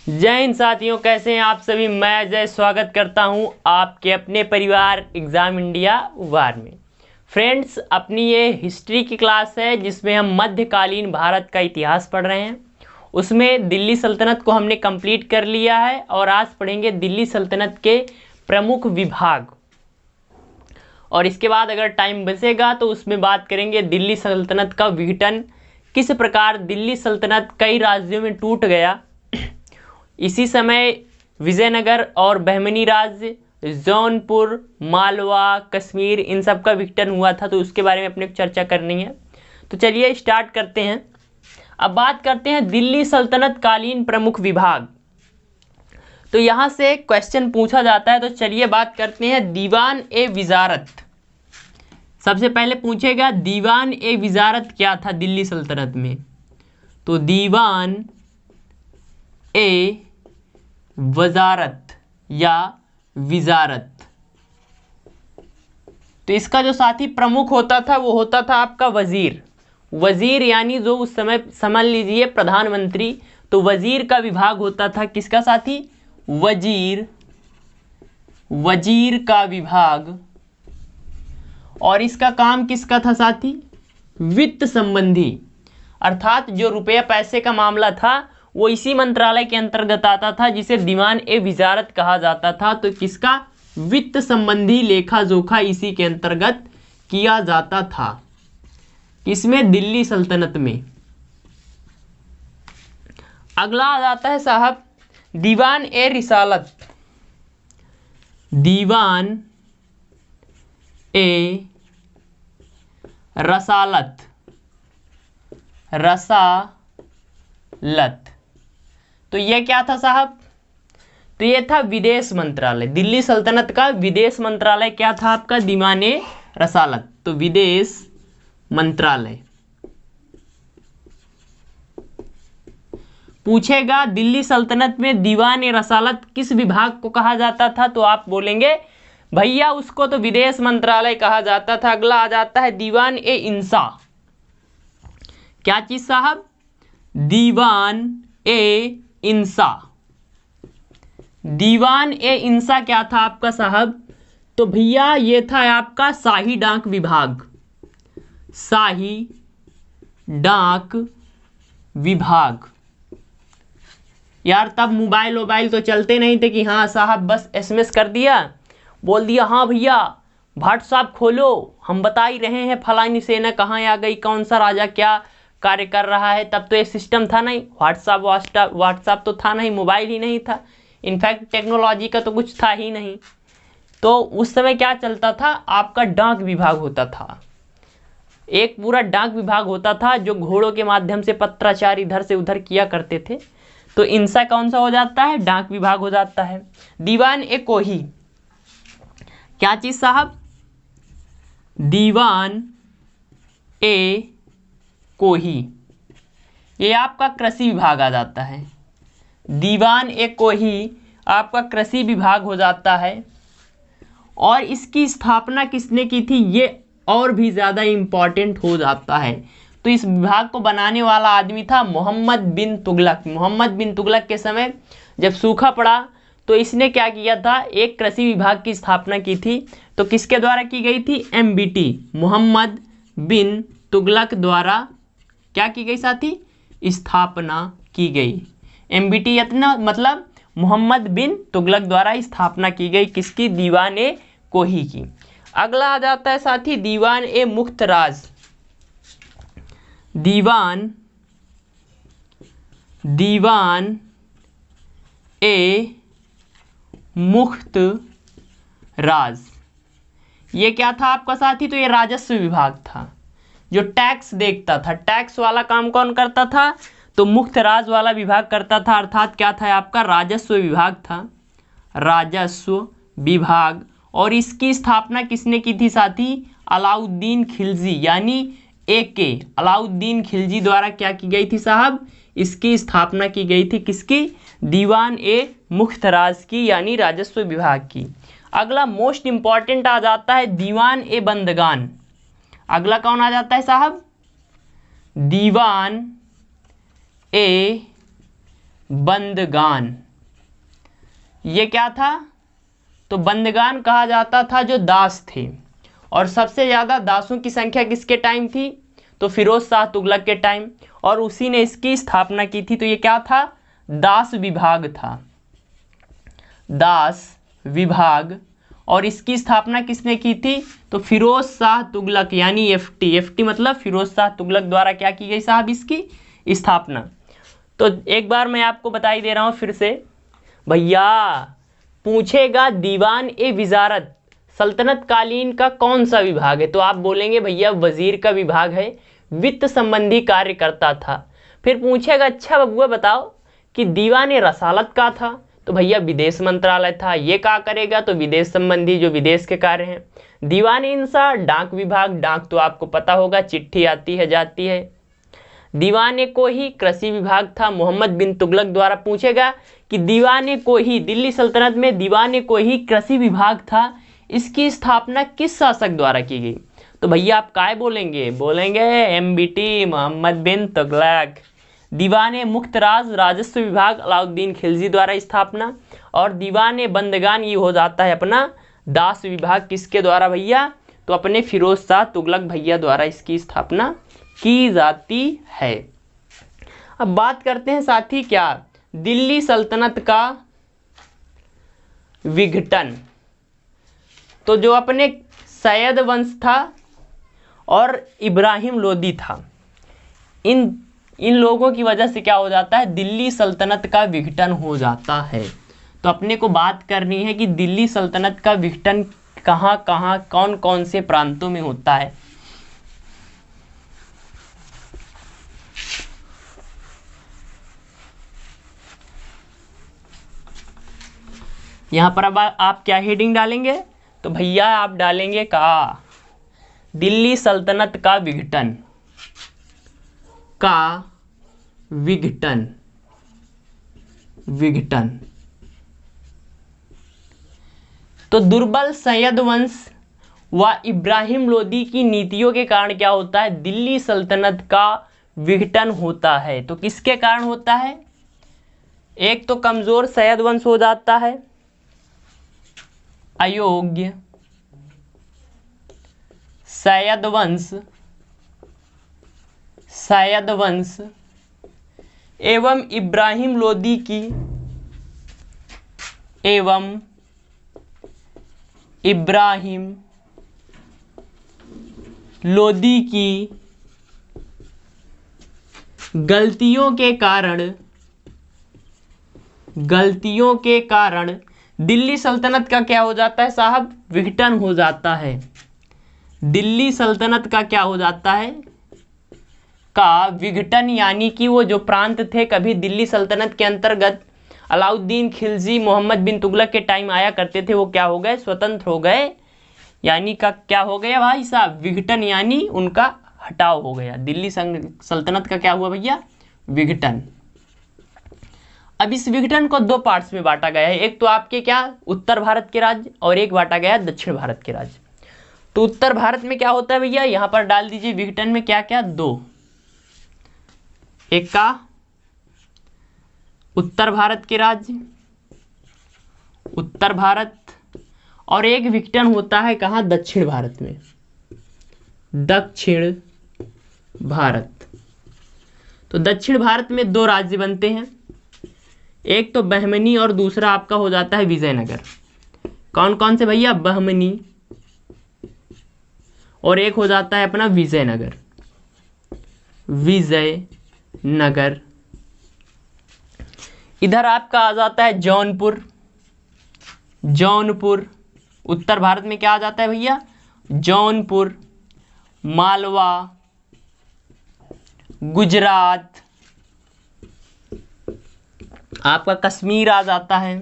जय हिंद साथियों, कैसे हैं आप सभी। मैं अजय स्वागत करता हूं आपके अपने परिवार एग्ज़ाम इंडिया वार में। फ्रेंड्स, अपनी ये हिस्ट्री की क्लास है जिसमें हम मध्यकालीन भारत का इतिहास पढ़ रहे हैं। उसमें दिल्ली सल्तनत को हमने कंप्लीट कर लिया है और आज पढ़ेंगे दिल्ली सल्तनत के प्रमुख विभाग। और इसके बाद अगर टाइम बचेगा तो उसमें बात करेंगे दिल्ली सल्तनत का विघटन, किस प्रकार दिल्ली सल्तनत कई राज्यों में टूट गया। इसी समय विजयनगर और बहमनी राज्य, जौनपुर, मालवा, कश्मीर, इन सब का विघटन हुआ था, तो उसके बारे में अपने चर्चा करनी है। तो चलिए स्टार्ट करते हैं। अब बात करते हैं दिल्ली सल्तनत कालीन प्रमुख विभाग। तो यहाँ से क्वेश्चन पूछा जाता है, तो चलिए बात करते हैं दीवान ए विजारत। सबसे पहले पूछेगा दीवान ए विजारत क्या था दिल्ली सल्तनत में। तो दीवान ए वजारत या विजारत, तो इसका जो साथी प्रमुख होता था वो होता था आपका वजीर। वजीर यानी जो उस समय समझ लीजिए प्रधानमंत्री। तो वजीर का विभाग होता था किसका साथी, वजीर, वजीर का विभाग। और इसका काम किसका था साथी, वित्त संबंधी, अर्थात जो रुपया पैसे का मामला था वो इसी मंत्रालय के अंतर्गत आता था जिसे दीवान ए विजारत कहा जाता था। तो किसका, वित्त संबंधी लेखा जोखा इसी के अंतर्गत किया जाता था। किसमें, दिल्ली सल्तनत में। अगला आ जाता है साहब दीवान ए रिसालत। दीवान ए रसालत, रसालत, तो ये क्या था साहब, तो ये था विदेश मंत्रालय। दिल्ली सल्तनत का विदेश मंत्रालय क्या था आपका, दीवान ए रसालत। तो विदेश मंत्रालय। पूछेगा दिल्ली सल्तनत में दीवान ए रसालत किस विभाग को कहा जाता था, तो आप बोलेंगे भैया उसको तो विदेश मंत्रालय कहा जाता था। अगला आ जाता है दीवान ए इंसा। क्या चीज साहब, दीवान ए इंसा। दीवान ए इंसा क्या था आपका साहब, तो भैया ये था आपका शाही डाक विभाग। शाही डाक विभाग। यार तब मोबाइल वोबाइल तो चलते नहीं थे कि हाँ साहब बस एसएमएस कर दिया, बोल दिया हाँ भैया व्हाट्सएप खोलो, हम बता ही रहे हैं फलानी सेना कहाँ आ गई, कौन सा राजा क्या कार्य कर रहा है। तब तो ये सिस्टम था नहीं, व्हाट्सएप तो था नहीं, मोबाइल ही नहीं था, इनफैक्ट टेक्नोलॉजी का तो कुछ था ही नहीं। तो उस समय क्या चलता था, आपका डाक विभाग होता था। एक पूरा डाक विभाग होता था जो घोड़ों के माध्यम से पत्राचार इधर से उधर किया करते थे। तो इनसा कौन सा हो जाता है, डाक विभाग हो जाता है। दीवान ए कोही। क्या चीज साहब, दीवान ए कोही, ये आपका कृषि विभाग आ जाता है। दीवान ए कोही आपका कृषि विभाग हो जाता है। और इसकी स्थापना किसने की थी, ये और भी ज़्यादा इम्पॉर्टेंट हो जाता है। तो इस विभाग को बनाने वाला आदमी था मोहम्मद बिन तुगलक। मोहम्मद बिन तुगलक के समय जब सूखा पड़ा तो इसने क्या किया था, एक कृषि विभाग की स्थापना की थी। तो किसके द्वारा की गई थी, एमबीटी, मोहम्मद बिन तुगलक द्वारा क्या की गई साथी, स्थापना की गई। एमबीटी इतना मतलब मोहम्मद बिन तुगलक द्वारा स्थापना की गई, किसकी, दीवान ए कोही की। अगला आ जाता है साथी दीवान ए मुख्तराज। दीवान ए मुख्त राज, ये क्या था आपका साथी, तो ये राजस्व विभाग था जो टैक्स देखता था। टैक्स वाला काम कौन करता था, तो मुख्त राज वाला विभाग करता था, अर्थात क्या था आपका, राजस्व विभाग था, राजस्व विभाग। और इसकी स्थापना किसने की थी साथी, अलाउद्दीन खिलजी यानी एके, अलाउद्दीन खिलजी द्वारा क्या की गई थी साहब, इसकी स्थापना की गई थी, किसकी, दीवान ए मुख्तराज की यानी राजस्व विभाग की। अगला मोस्ट इंपॉर्टेंट आ जाता है दीवान ए बंदगान। अगला कौन आ जाता है साहब, दीवान ए बंदगान। ये क्या था? तो बंदगान कहा जाता था जो दास थे, और सबसे ज़्यादा दासों की संख्या किसके टाइम थी? तो फिरोज शाह तुगलक के टाइम, और उसी ने इसकी स्थापना की थी। तो ये क्या था? दास विभाग था, दास विभाग। और इसकी स्थापना किसने की थी? तो फिरोज शाह तुगलक, यानी एफटी। एफटी मतलब फिरोज शाह तुगलक द्वारा क्या की गई साहब? इसकी स्थापना। तो एक बार मैं आपको बता ही दे रहा हूँ फिर से भैया, पूछेगा दीवान ए विजारत सल्तनत कालीन का कौन सा विभाग है? तो आप बोलेंगे भैया वजीर का विभाग है, वित्त संबंधी कार्य करता था। फिर पूछेगा अच्छा बबुआ बताओ कि दीवान ए रसालत का था? तो भैया विदेश मंत्रालय था। ये क्या करेगा? तो विदेश संबंधी जो विदेश के कार्य हैं। दीवान इंसा डाक विभाग, डाक तो आपको पता होगा, चिट्ठी आती है जाती है। दीवाने को ही कृषि विभाग था, मोहम्मद बिन तुगलक द्वारा। पूछेगा कि दीवाने को ही, दिल्ली सल्तनत में दीवाने को ही कृषि विभाग था, इसकी स्थापना किस शासक द्वारा की गई? तो भैया आप काय बोलेंगे? बोलेंगे एमबीटी मोहम्मद बिन तुगलक। दीवाने मुख्तराज राजस्व विभाग अलाउद्दीन खिलजी द्वारा स्थापना। और दीवाने बंदगान ये हो जाता है अपना दास विभाग, किसके द्वारा भैया? तो अपने फिरोज शाह तुगलक भैया द्वारा इसकी स्थापना की जाती है। अब बात करते हैं साथी क्या? दिल्ली सल्तनत का विघटन। तो जो अपने सैयद वंश था और इब्राहिम लोदी था, इन लोगों की वजह से क्या हो जाता है? दिल्ली सल्तनत का विघटन हो जाता है। तो अपने को बात करनी है कि दिल्ली सल्तनत का विघटन कहाँ कहाँ, कौन कौन से प्रांतों में होता है। यहाँ पर अब आप क्या हेडिंग डालेंगे? तो भैया आप डालेंगे का दिल्ली सल्तनत का विघटन, का विघटन, विघटन। तो दुर्बल सैयद वंश व इब्राहिम लोदी की नीतियों के कारण क्या होता है? दिल्ली सल्तनत का विघटन होता है। तो किसके कारण होता है? एक तो कमजोर सैयद वंश हो जाता है, अयोग्य सैयद वंश, सैयद वंश एवं इब्राहिम लोदी की, एवं इब्राहिम लोदी की गलतियों के कारण, गलतियों के कारण दिल्ली सल्तनत का क्या हो जाता है साहब? विघटन हो जाता है। दिल्ली सल्तनत का क्या हो जाता है? का विघटन, यानी कि वो जो प्रांत थे कभी दिल्ली सल्तनत के अंतर्गत अलाउद्दीन खिलजी मोहम्मद बिन तुगलक के टाइम आया करते थे, वो क्या हो गए? स्वतंत्र हो गए। यानी का क्या हो गया भाई साहब? विघटन, यानी उनका हटाव हो गया। दिल्ली सल्तनत का क्या हुआ भैया? विघटन। अब इस विघटन को दो पार्ट्स में बांटा गया है। एक तो आपके क्या उत्तर भारत के राज्य, और एक बांटा गया दक्षिण भारत के राज्य। तो उत्तर भारत में क्या होता है भैया? यहां पर डाल दीजिए विघटन में क्या क्या? दो। एक का उत्तर भारत के राज्य, उत्तर भारत, और एक विघटन होता है कहाँ? दक्षिण भारत में, दक्षिण भारत। तो दक्षिण भारत में दो राज्य बनते हैं, एक तो बहमनी और दूसरा आपका हो जाता है विजयनगर। कौन कौन से भैया? बहमनी, और एक हो जाता है अपना विजयनगर, विजयनगर। इधर आपका आ जाता है जौनपुर, जौनपुर। उत्तर भारत में क्या आ जाता है भैया? जौनपुर, मालवा, गुजरात, आपका कश्मीर आ जाता है।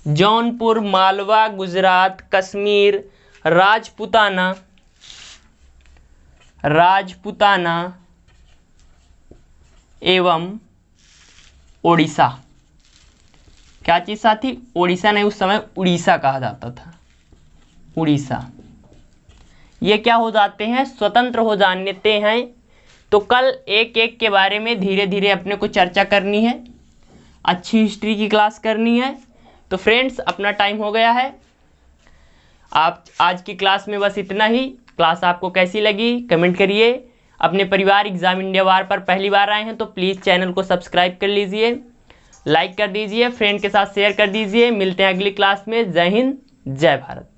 जौनपुर, मालवा, गुजरात, कश्मीर, राजपुताना, राजपुताना एवं ओडिशा। क्या चीज साथी? ओडिशा नहीं, उस समय उड़ीसा कहा जाता था, उड़ीसा। ये क्या हो जाते हैं? स्वतंत्र हो जाते हैं तो कल एक एक के बारे में धीरे धीरे अपने को चर्चा करनी है, अच्छी हिस्ट्री की क्लास करनी है। तो फ्रेंड्स अपना टाइम हो गया है। आप आज की क्लास में बस इतना ही। क्लास आपको कैसी लगी कमेंट करिए। अपने परिवार एग्जाम इंडिया वार पर पहली बार आए हैं तो प्लीज़ चैनल को सब्सक्राइब कर लीजिए, लाइक कर दीजिए, फ्रेंड के साथ शेयर कर दीजिए। मिलते हैं अगली क्लास में। जय हिंद, जय भारत।